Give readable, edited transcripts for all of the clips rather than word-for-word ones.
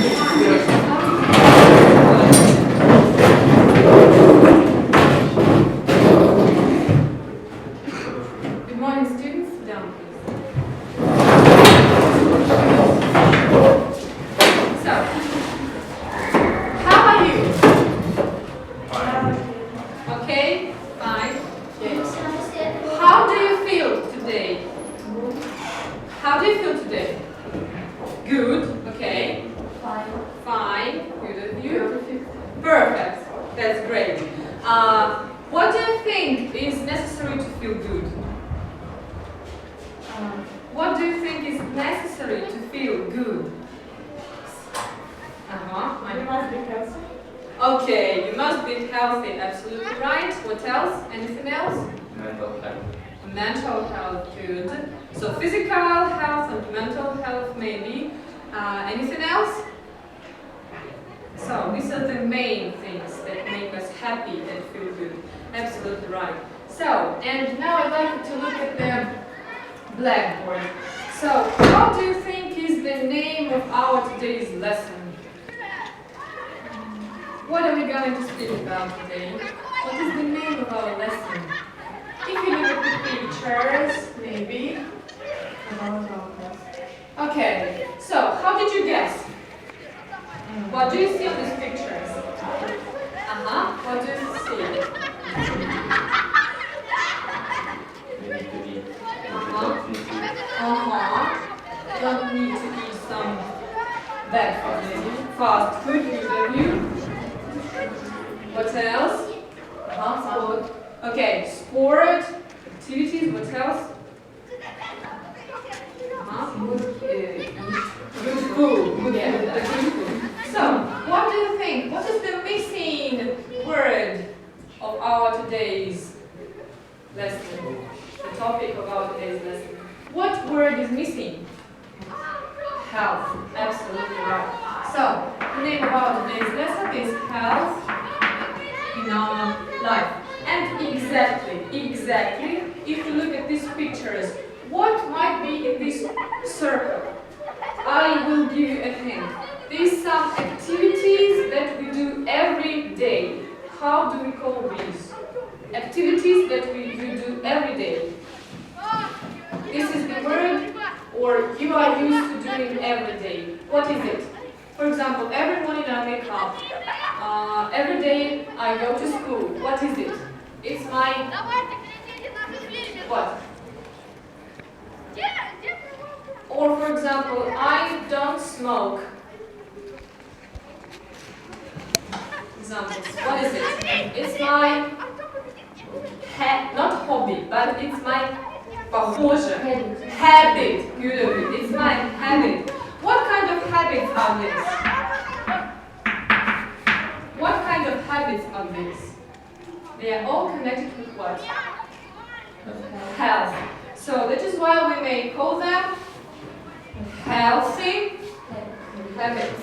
Good morning, students. Sit down, please. So, how are you? Okay, fine. Yes. How do you feel today? How do you feel today? Good. Okay. Fine. Good of you. Perfect. That's great. What do you think is necessary to feel good? What do you think is necessary to feel good? You must be healthy. Okay, you must be healthy. Absolutely right. What else? Anything else? Mental health. Mental health, good. So physical health and mental health maybe. Anything else? So these are the main things that make us happy and feel good. Absolutely right. So, and now I'd like you to look at the blackboard. So, what do you think is the name of our today's lesson? What are we going to speak about today? What is the name of our lesson? If you look at the pictures, maybe. Okay, so how did you guess? What do you see in these pictures? What do you see? We need to eat. Don't need to eat some bad food. Fast food, good of you. What else? Sport. Okay, sport, activities, what else? Good food. Yeah, the good food. So, what do you think? What is the missing word of our today's lesson? The topic of our today's lesson. What word is missing? Health. Absolutely right. So, the name of our today's lesson is health in our life. And exactly, if you look at these pictures, what might be in this circle? I will give you a hint. These some activities that we do every day. How do we call these? Activities that we do every day. This is the word, or you are used to doing every day. What is it? For example, every morning I wake up. Every day I go to school. What is it? It's my... What? Or for example, I don't smoke. Examples. What is it? It's my... not hobby, but it's my... Похоже. Habit. Good of it. It's my habit. What kind of habits are these? What kind of habits are these? They are all connected with what? Health. So that is why we may call them healthy habits.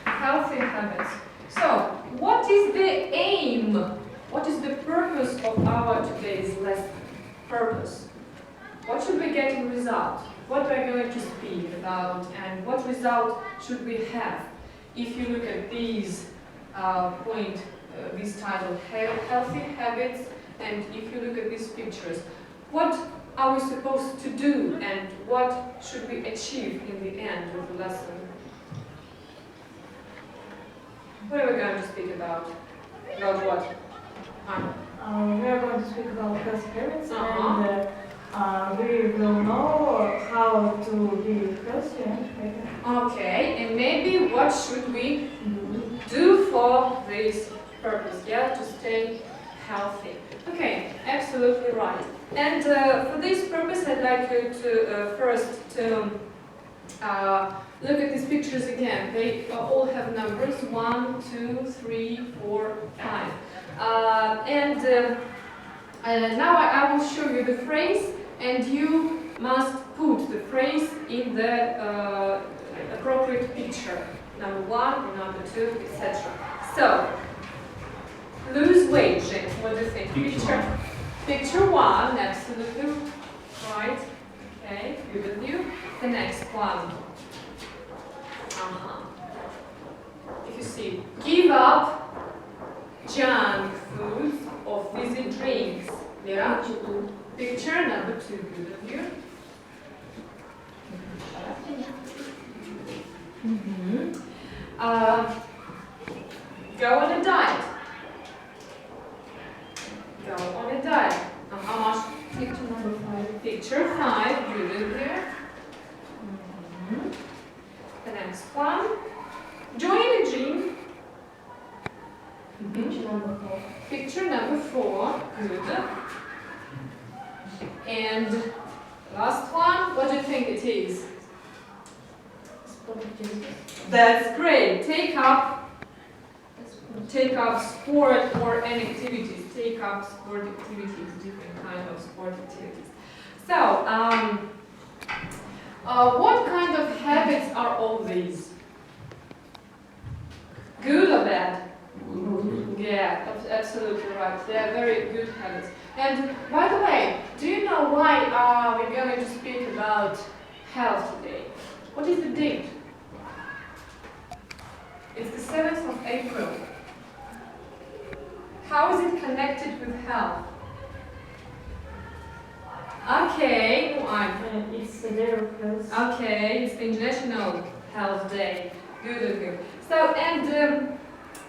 Healthy habits. So, what is the aim? What is the purpose of our today's lesson? Purpose. What should we get in result? What we are going to speak about, and what result should we have? If you look at these this title, healthy habits, and if you look at these pictures, what are we supposed to do, and what should we achieve in the end of the lesson? What are we going to speak about? About what? We are going to speak about healthy habits, and we will know how to be healthy. Okay, and maybe what should we do for this purpose? Yeah, to stay healthy. Okay, absolutely right. And for this purpose, I'd like you to first to look at these pictures again. They all have numbers 1, 2, 3, 4, 5. Now I will show you the phrase, and you must put the phrase in the appropriate picture. Number 1, number 2, etc. So, lose weight, James. What do you think? Picture 1, absolutely right. Okay, good with you. The next one. If you see, give up junk foods or fizzy drinks. Yeah? Picture number 2, good of you. Go on a diet. Go on a diet. How much? Picture number 5. Picture 5, good of you. The next one. Join a gym. Picture number 4. Picture number 4, good. And last one, what do you think it is? Sport activities. That's great. Take up sport or any activities. Take up sport activities, different kind of sport activities. So, what kind of habits are all these? Good or bad? Yeah, absolutely right. They are very good habits. And by the way, do you know why we're going to speak about health today? What is the date? It's the 7th of April. How is it connected with health? Okay, It's the day of health. okay, it's the International Health Day. Good. So, and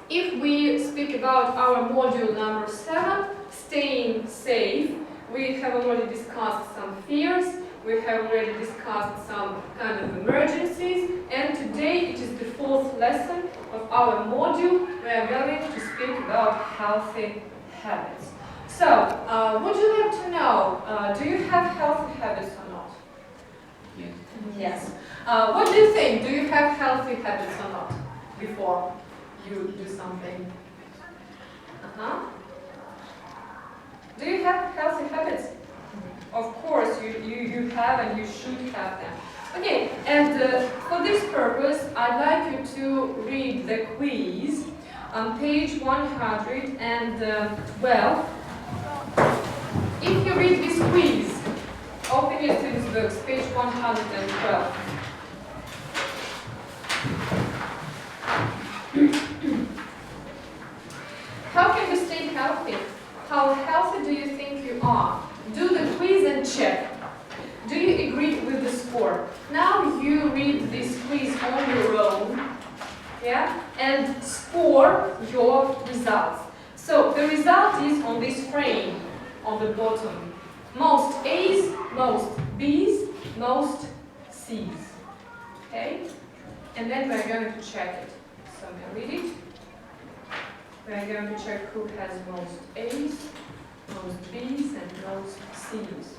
if we speak about our module number 7, staying safe, we have already discussed some fears, we have already discussed some kind of emergencies, and today it is the 4th lesson of our module. We are going to speak about healthy habits. So, would you like to know, do you have healthy habits or not? Yes. Yes. What do you think? Do you have healthy habits or not before you do something? Do you have healthy habits? Of course, you have and you should have them. Okay, and for this purpose, I'd like you to read the quiz on page 112. If you read this quiz, open your students' books, page 112. How can you stay healthy? How healthy do you think you are? Do the quiz and check. Do you agree with the score? Now you read this quiz on your own, yeah, and score your results. So the result is on this frame on the bottom. Most A's, most B's, most C's. Okay? And then we're going to check it. So I'm going to read it. We're going to check who has most A's, most B's, and most C's.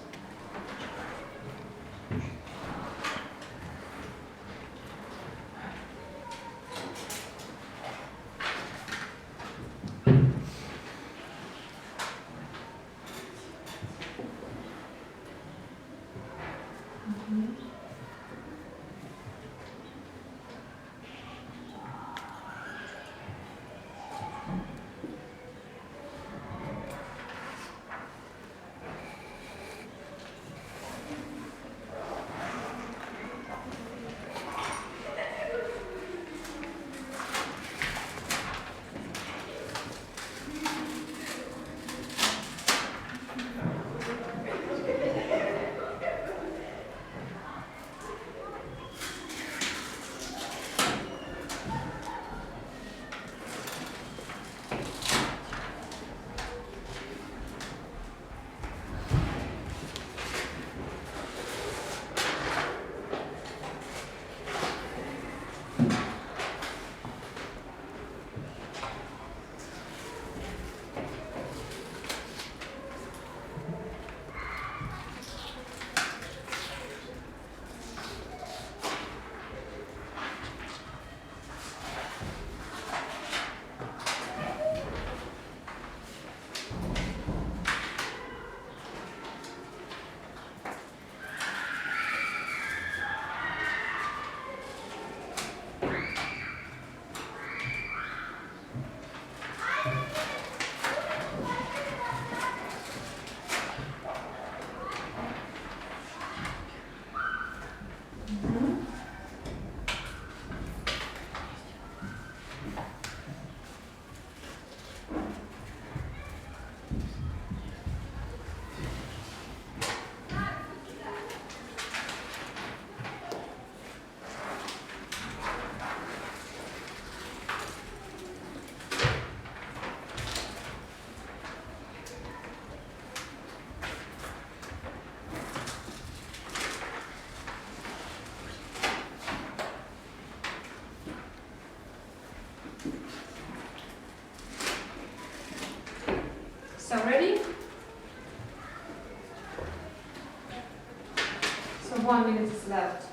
minutes left.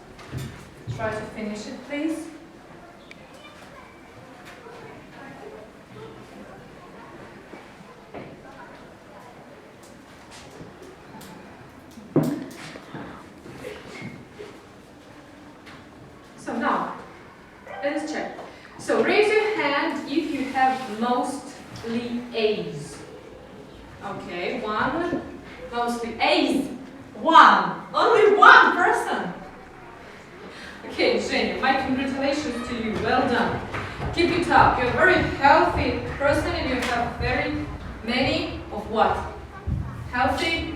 Try to finish it, please. So now, let us check. So raise your hand if you have mostly A's. Okay, one. Mostly A's. One. Only one person. Okay, Zhenya, my congratulations to you. Well done. Keep it up. You're a very healthy person and you have very many of what? Healthy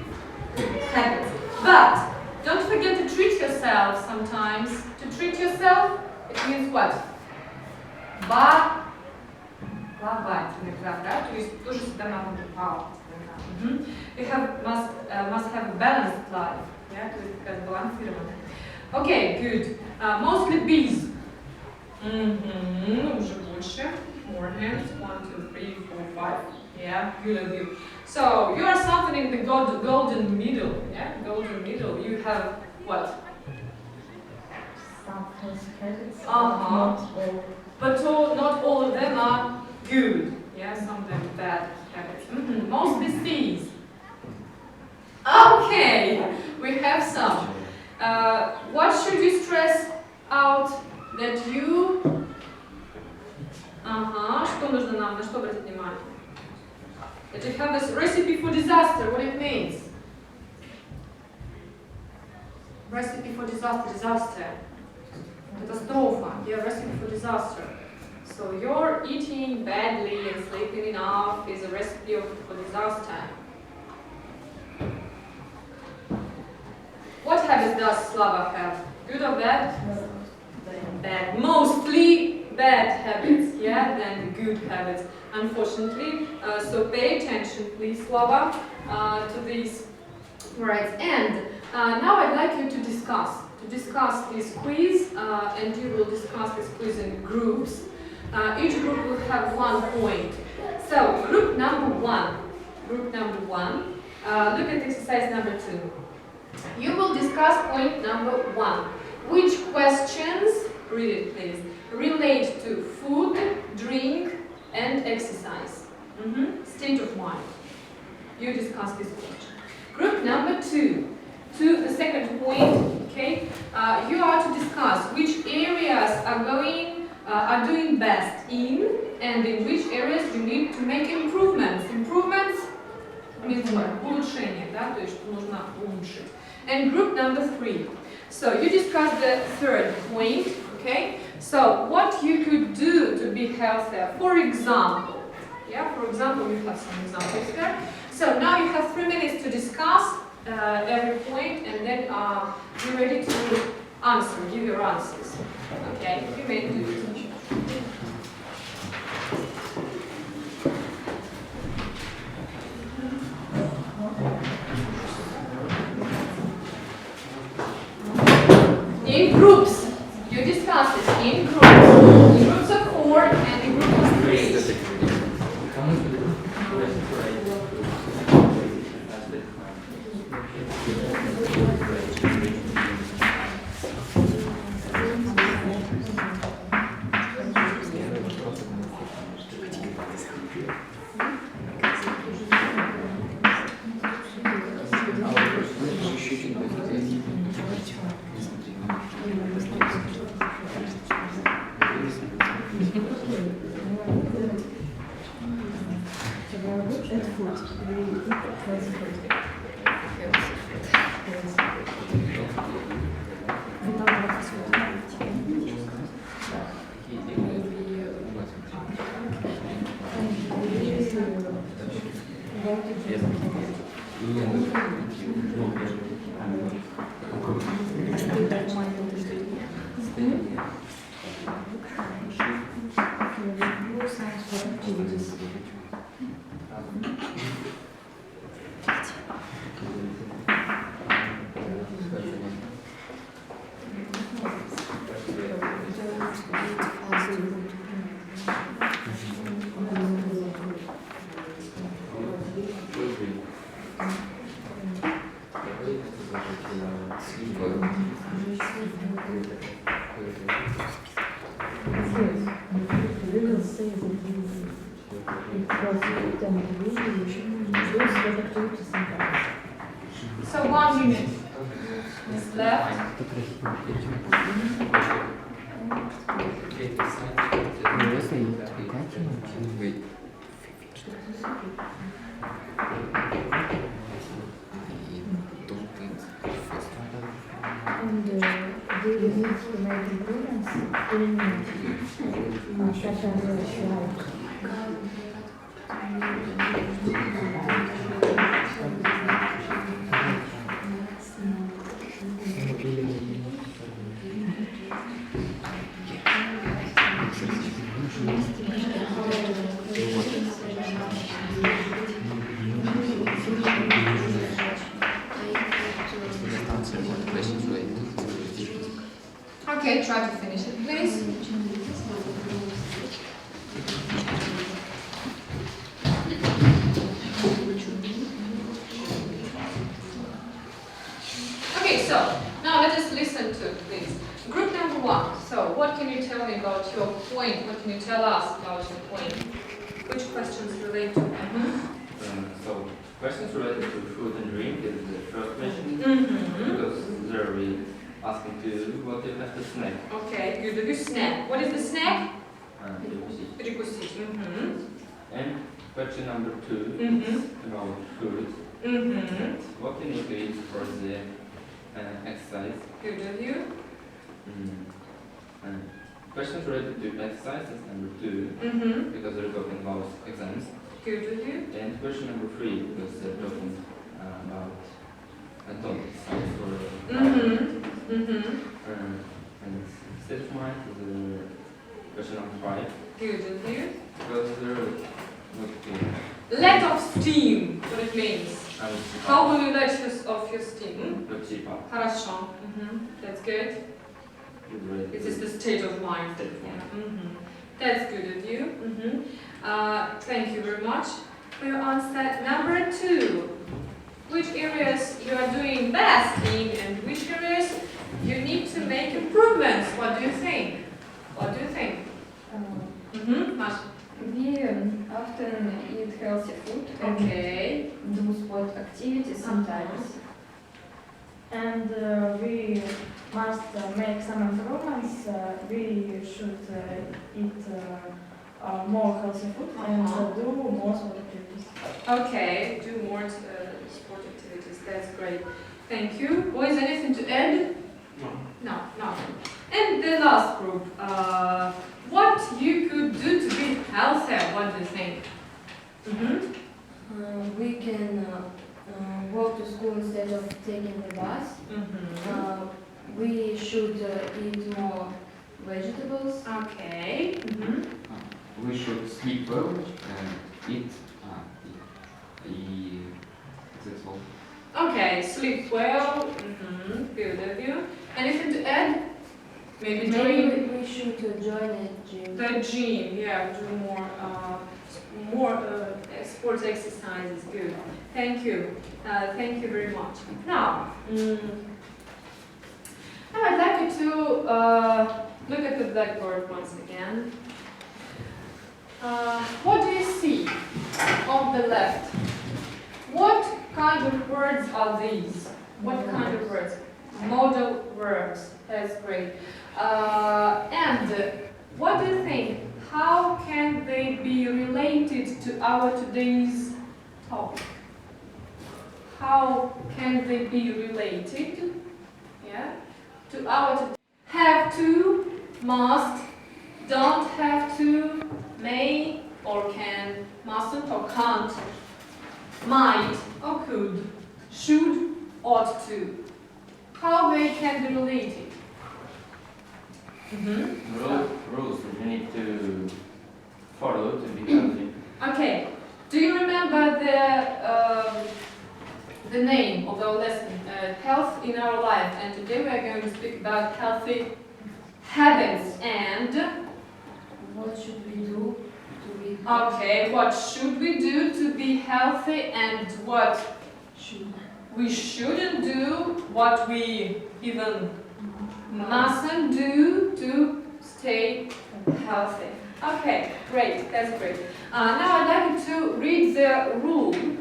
habits. But don't forget to treat yourself sometimes. To treat yourself, it means what? То есть тоже себя надо You must have a balanced life. Yeah, то есть такая сбалансированная. Okay, good. Mostly bees. Уже больше. More hands. 1, 2, 3, 4, 5. Yeah, good. So you are something in the golden middle. Yeah, golden middle. You have what? Some habits. Not all. But not all of them are good. Yeah, some of them bad habits. Mostly C's. Okay, we have some. What should you stress out that you... Что нужно нам, на что обратить внимание? That you have this recipe for disaster, what it means? Recipe for disaster. Catastrophe. Yeah, recipe for disaster. So you're eating badly and sleeping enough is a recipe for disaster. What habits does Slava have? Good or bad? Bad. Mostly bad habits, yeah, than good habits, unfortunately. So pay attention, please, Slava, to these words. And now I'd like you to discuss this quiz, and you will discuss this quiz in groups. Each group will have 1 point. So, group number one, look at exercise number 2. You will discuss point number 1. Which questions, read it please, relate to food, drink, and exercise? State of mind. You discuss this question. Group number 2. To the second point, okay, you are to discuss which areas are doing best in, and in which areas you need to make improvements. Improvements means what? Улучшение, да, то есть нужно улучшить. And group number 3. So you discuss the third point, okay? So what you could do to be healthier, for example. Yeah, for example, we have some examples here. So now you have 3 minutes to discuss every point, and then be ready to answer, give your answers. Okay, you may do it. In groups, you discuss it in groups of 4 and in groups of 3. healthy food and we should do sweat activities sometimes. So 1 minute is left. And do you need to make improvements in such as shower? Okay, try to finish it, please. Okay, so now let us listen to this. Group number 1. So what can you tell me about your point? What can you tell us about your point? Which questions relate to? So questions related to food and drink is the first question because there we asking to what you have to snack. Okay, you do snack. What is the snack? Перекусить. Перекусить. And question number 2 is about food. What you need to eat for the exercise. Good of you. Questions related to exercise is number 2 because they're talking about exams. Good of you. And question number 3 because they're talking about atomic science or and state of mind is question number 5 Good of you. because they're not clear. Let off steam. What it means. How will you let off your steam? Хорошо. That's good. It is the state of mind. That's good of you. Thank you very much for your answer. Number 2. Which areas you are doing best in and which areas you need to make improvements? What do you think? What do you think? Masha. We often eat healthy food Okay. and do sport activities sometimes. And we must make some improvements. We should eat more healthy food and do more sport activities. Okay, do more sport activities. That's great. Thank you. Boys, anything to add? No, nothing. And the last group. What you could do to be healthier? What do you think? We can walk to school instead of taking the bus. We should eat more vegetables. Okay. We should sleep well and eat. That's all. Okay, sleep well. Good of you. Anything to add? Maybe Maybe we should join a gym. the gym. Yeah, do more sports exercises. Good. Thank you. Thank you very much. Now, I'd like you to look at the blackboard once again. What do you see on the left? What kind of words are these? What kind of words? Modal verbs. That's great. And what do you think? How can they be related to our today's topic? How can they be related? Yeah, to our have to, must, don't have to, may or can, mustn't or can't, might or could, should, ought to. How they can be related? Rules that you need to follow to be healthy. Okay. Do you remember the name of our lesson? Health in our life. And today we are going to speak about healthy habits and. What should we do to be Okay. What should we do to be healthy and what we shouldn't do? What we even mustn't do to stay healthy. Okay, great, that's great. Now I'd like you to read the rule. You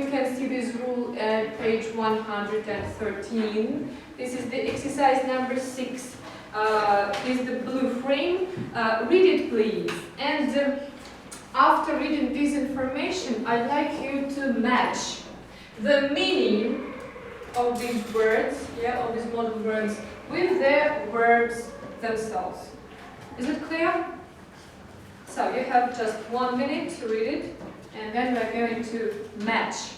can see this rule at page 113. This is the exercise number 6. This is the blue frame. Read it, please. And after reading this information, I'd like you to match the meaning of these words, of these modal words, with the verbs themselves. Is it clear? So you have just 1 minute to read it, and then we're going to match.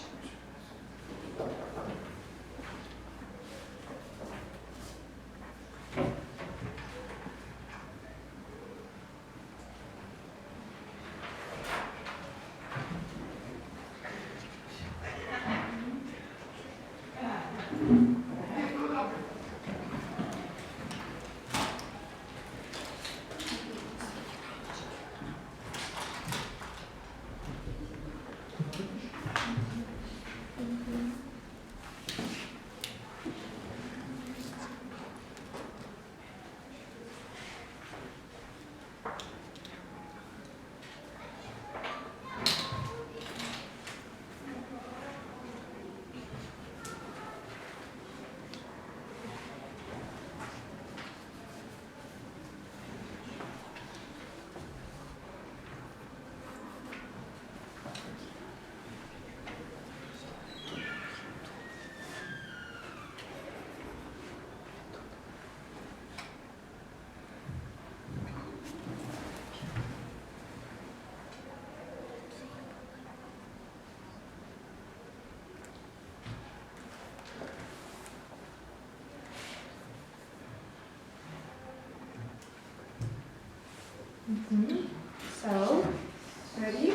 So, ready?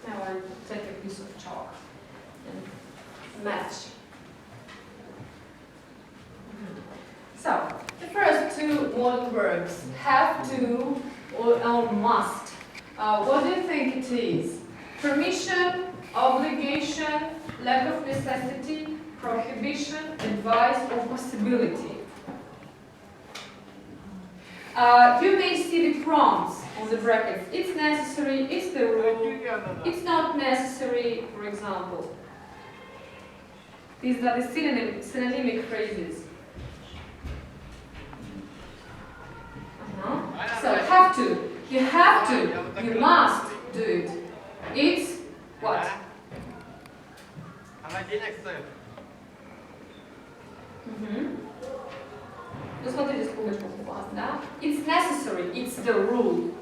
Now I'll take a piece of chalk and match. So, the first two modal verbs, have to or must. What do you think it is? Permission, obligation, lack of necessity, prohibition, advice, or possibility. You may see the prompts on the brackets. It's necessary, it's the rule, it's not necessary, for example. These are the synonymic phrases. So, have to. You have to. You must do it. It's what? Смотрите, сколько у вас, да? It's necessary, it's the rule.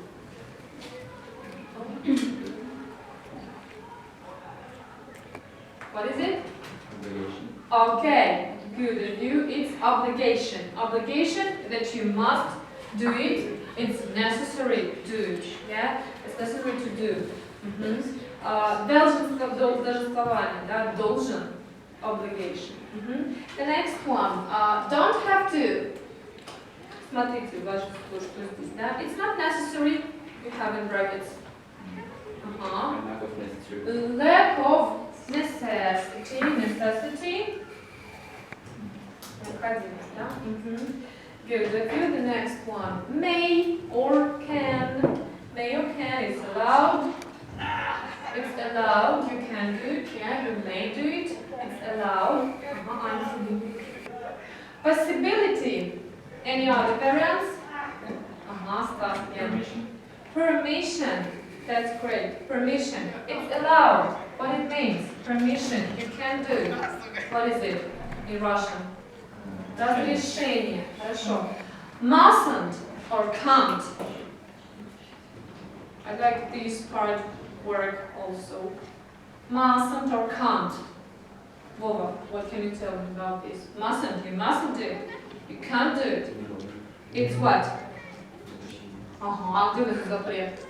What is it? Obligation. Okay, good review. It's obligation. Obligation that you must do it. It's necessary to do it. Yeah, it's necessary to do. Долженствование, да, должен. Obligation. The next one. Don't have to. Смотрите, важно, что здесь, да? It's not necessary. You have in brackets. Lack of necessary. Lack of necessity. Необходимость, да? Good. Review the next one. May or can. May or can is allowed. It's allowed. You can do it. Yeah, you may do it. It's allowed. Possibility. Any other variants? Start again. Permission. That's great. Permission. It's allowed. What it means? Permission. You can do it. What is it in Russian? Разрешение. Хорошо. Mustn't or can't. I like this part work also. Mustn't or can't. Vova, what can you tell me about this? Mustn't. You mustn't do it. You can't do it. It's what? Активный запрет.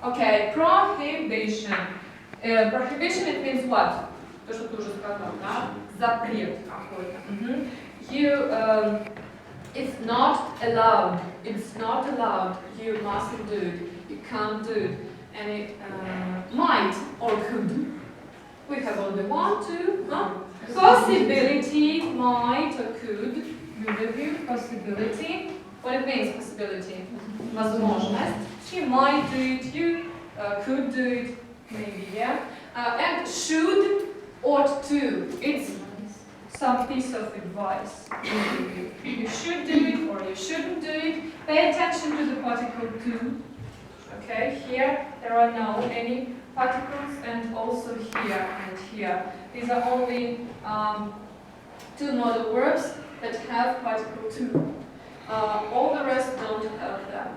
Okay, prohibition. Prohibition, it means what? То, что ты уже сказал, да? Запрет какой-то. It's not allowed. It's not allowed. You mustn't do it. You can't do it. And it might or could. We have only one, two, possibility, might or could. Good of you, possibility. What it means, possibility? Возможность. You might do it, you could do it, maybe, yeah. And should, ought to. It's some piece of advice. You should do it or you shouldn't do it. Pay attention to the particle to. Okay, here there are no any particles, and also here and here. These are only two modal verbs that have particle to. All the rest don't have them.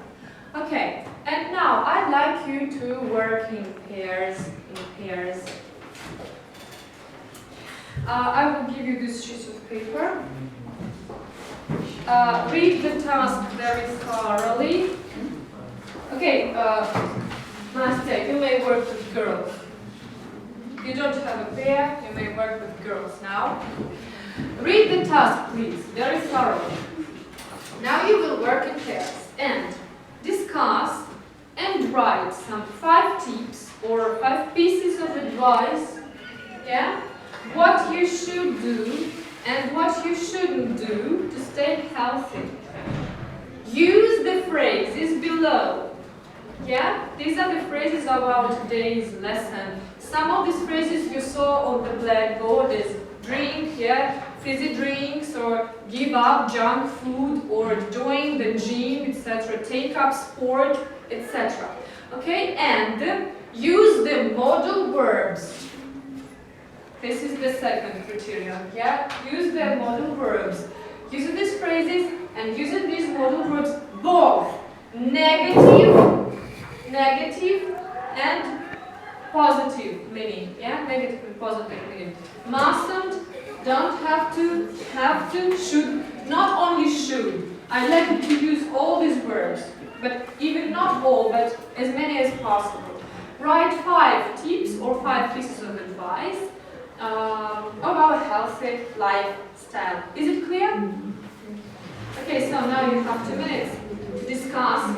Okay, and now I'd like you to work in pairs. I will give you this sheet of paper. Read the task very thoroughly. Okay, Master, you may work with girls. You don't have a pair, you may work with girls now. Read the task, please, very thoroughly. Now you will work in pairs and discuss and write some 5 tips or 5 pieces of advice, yeah? What you should do and what you shouldn't do to stay healthy. Use the phrases below. Yeah, these are the phrases of our today's lesson. Some of these phrases you saw on the blackboard is drink, yeah, fizzy drinks, or give up junk food, or join the gym, etc. Take up sport, etc. Okay, and use the modal verbs. This is the second criterion, yeah? Use the modal verbs. Using these phrases and using these modal verbs, both negative and positive meaning, yeah? Negative and positive meaning. Mustn't, don't have to, should, not only should. I like you to use all these verbs, but even not all, but as many as possible. Write 5 tips or 5 pieces of advice of our healthy lifestyle. Is it clear? Okay, so now you have 2 minutes to discuss.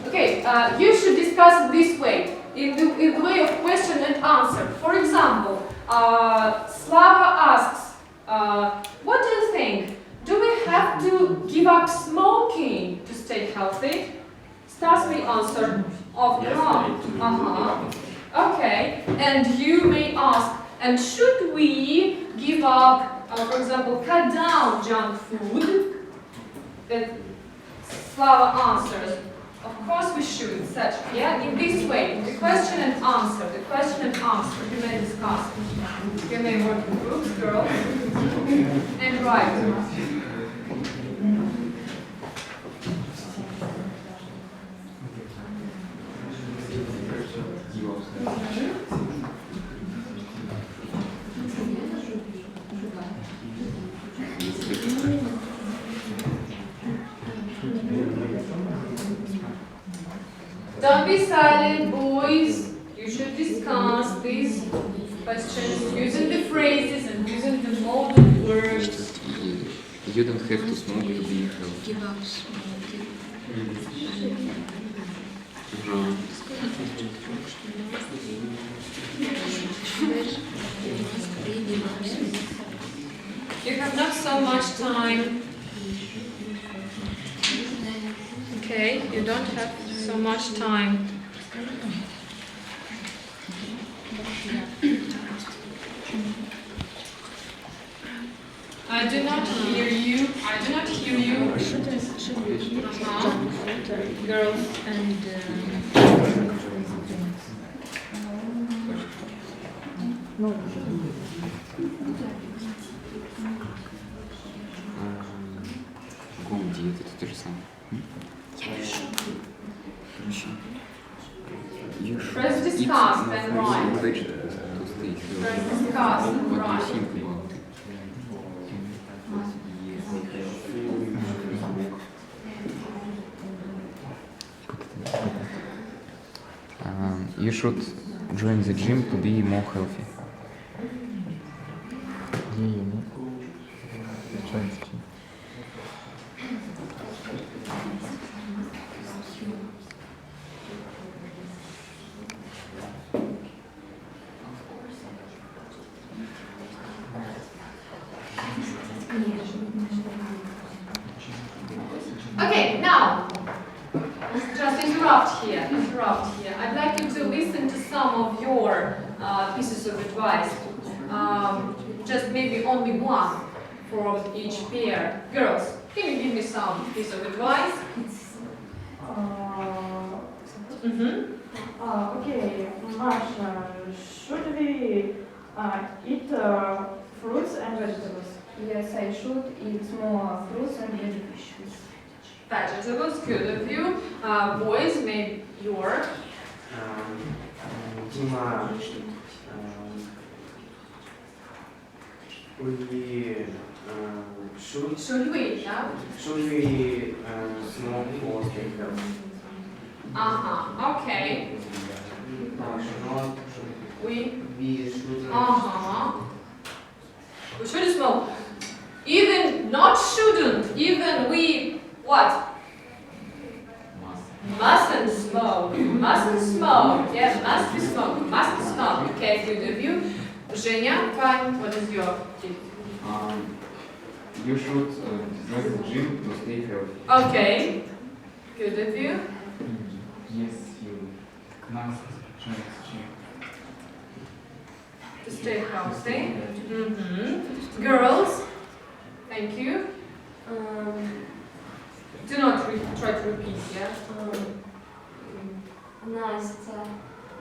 Okay, you should discuss it this way, in the way of question and answer. For example, Slava asks, what do you think? Do we have to give up smoking to stay healthy? Stas may answer, of course. Okay, and you may ask, and should we give up, for example, cut down junk food? That Slava answers, of course we should, such, yeah, in this way, the question and answer, you may discuss. You may work in groups, girls, and write. Don't be silent, boys. You should discuss these questions using the phrases and using the modal verbs. You don't have to smoke to be healthy. Give up smoking. You have not so much time. Okay, you don't have so much time. I do not hear you. Girls and Диета это то же самое. Press discuss and write. Vegetables to stay Press healthy. discuss and What do you write. think about it? You should join the gym to be more healthy? Okay, now, just interrupt here. I'd like you to listen to some of your pieces of advice. Just maybe only one from each pair. Girls, can you give me some piece of advice? Okay, Masha, should we eat fruits and vegetables? Yes, I should eat more fruits and vegetables. Vegetables, good of you. Boys, maybe your. Дима, Should we, yeah? should we smoke or take health? Okay. We should we shouldn't smoke. Even not shouldn't. Even we what? Mustn't smoke. Mustn't smoke. Yes, must be smoke. Must smoke. Okay, good of you. Zhenya, fine. What is your tip? You should join the gym to stay healthy. Okay. Good of you. Yes, you must join the gym. To stay healthy. Girls, thank you. Do not try to repeat, yeah? Настя,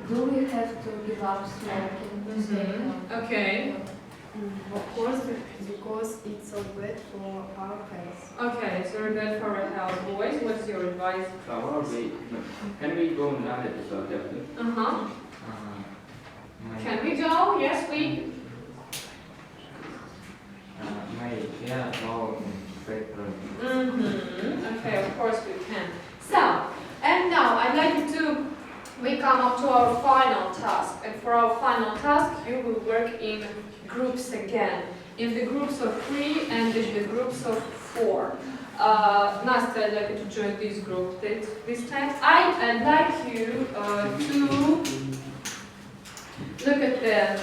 do we have to give up smoking to stay healthy? Okay. Of course, because it's so bad for our health. Okay, it's very good for our health. Boys, what's your advice? Can we go on diet without healthy? Can we go? Yes, we. Okay, of course we can. So, and now I'd like you to, we come up to our final task. And for our final task, you will work in groups again. In the groups of 3 and in the groups of 4. Nastya, I'd like you to join this group this time. I'd like you to look at the...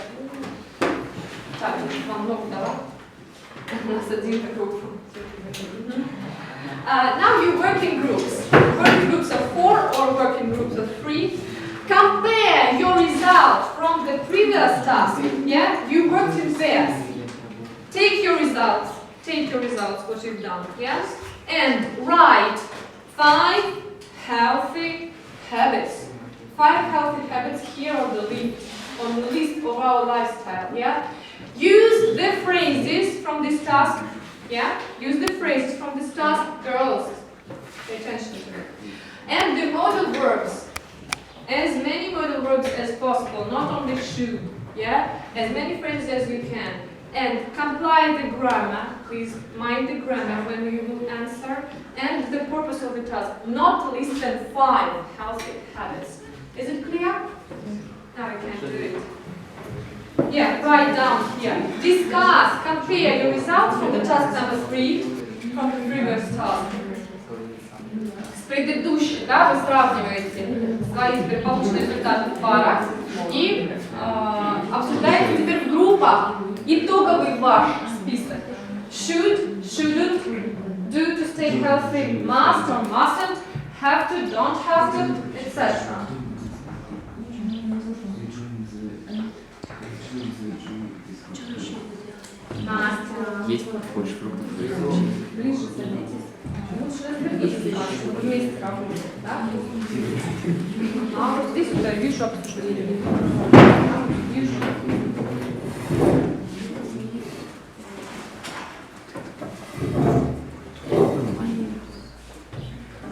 Так, вам много дала? У нас один групп. Now you work in groups. Work in groups of 4 or work in groups of 3. Compare your result from the previous task. Yeah, you worked in pairs. Take your results, what you've done, yes? And write 5 healthy habits. 5 healthy habits here on the list of our lifestyle, yeah? Use the phrases from this task, yeah? Use the phrases from this task, girls. Pay attention to me. And the modal verbs. As many modal verbs as possible, not only should, yeah? As many phrases as you can. And comply the grammar, please mind the grammar when you will answer. And the purpose of the task, not less than 5 healthy habits. Is it clear? Now we can do it. Yeah, write down here. Discuss, compare your results from the task number 3, from the previous task. С предыдущим, да, вы сравниваете свои полученные результаты в парах и обсуждаете теперь в группах итоговый ваш список. Should, shouldn't, do to stay healthy, must or mustn't, have to, don't have to, etc. Настя. Есть больше фруктов. Ближе садитесь. Лучше разберитесь, чтобы вместе работать, да? А вот здесь вот я вижу обсуждение. Вижу.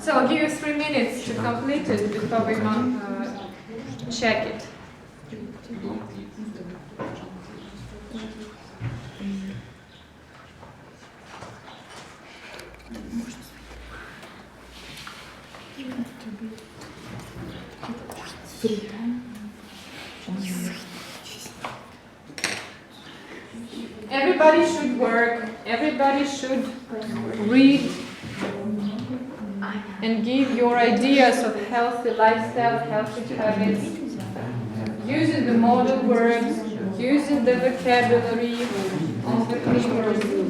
So I'll give you 3 minutes to complete it before we check it. everybody should work, everybody should read and give your ideas of healthy lifestyle, healthy habits, using the model words, using the vocabulary of the keywords.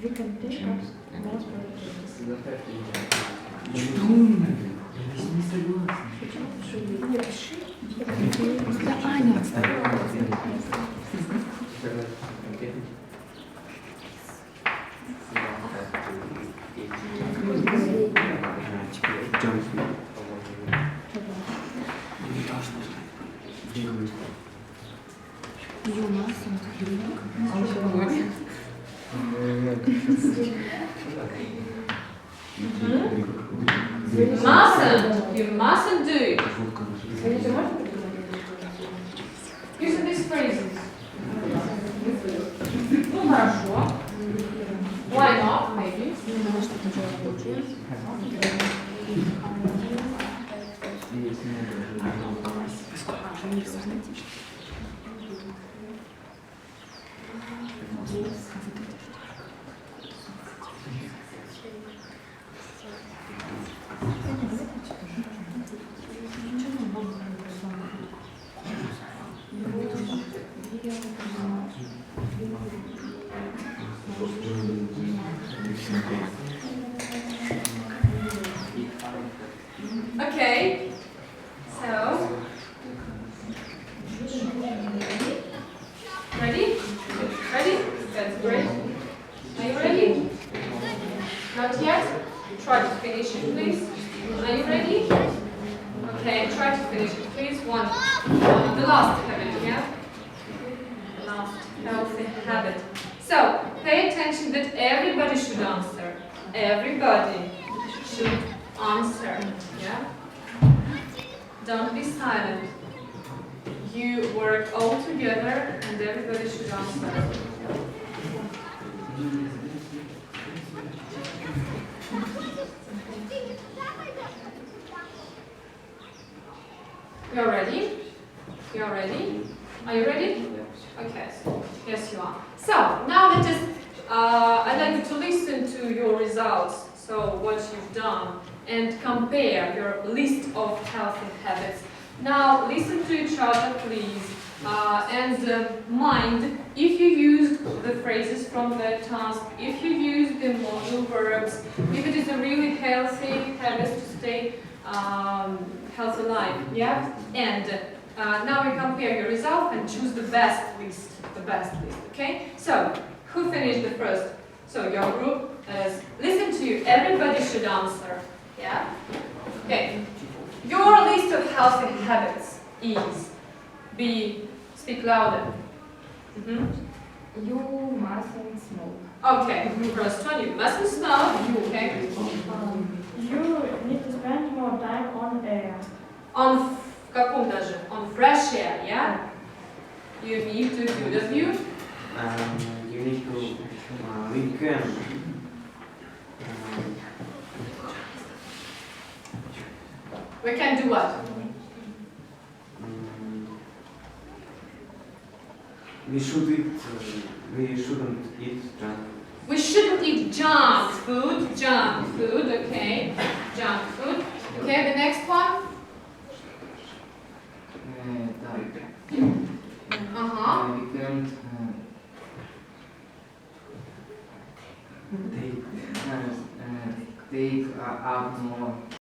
We can take us most You mustn't do it. Using these phrases. Ну хорошо. Why not? Maybe. Okay, so ready? Ready? That's great. Are you ready? Not yet? Try to finish it, please. Are you ready? Okay, try to finish it, please. One. The last habit, yeah? Last healthy habit. So, pay attention that everybody should answer. Everybody should answer, yeah? Don't be silent. You work all together and everybody should answer. You're ready? You're ready? Are you ready? Okay, so yes you are. So, now let us, I'd like you to listen to your results, so what you've done, and compare your list of healthy habits. Now, listen to each other, please, and mind if you used the phrases from the task, if you used the modal verbs, if it is a really healthy habit to stay healthy life, yeah? And now we compare your result and choose the best list, okay? So, who finished the first? So, your group, listen to you, everybody should answer, yeah? Okay, your list of healthy habits is, speak louder. You mustn't smoke. Okay, first one, you mustn't smoke, okay? You need to spend more time on air. On каком даже? On fresh air, yeah? You need to do the view. You need to we can We can do what? we shouldn't eat junk. We shouldn't eat junk food, okay? Junk food. Okay, the next one? We can't take up more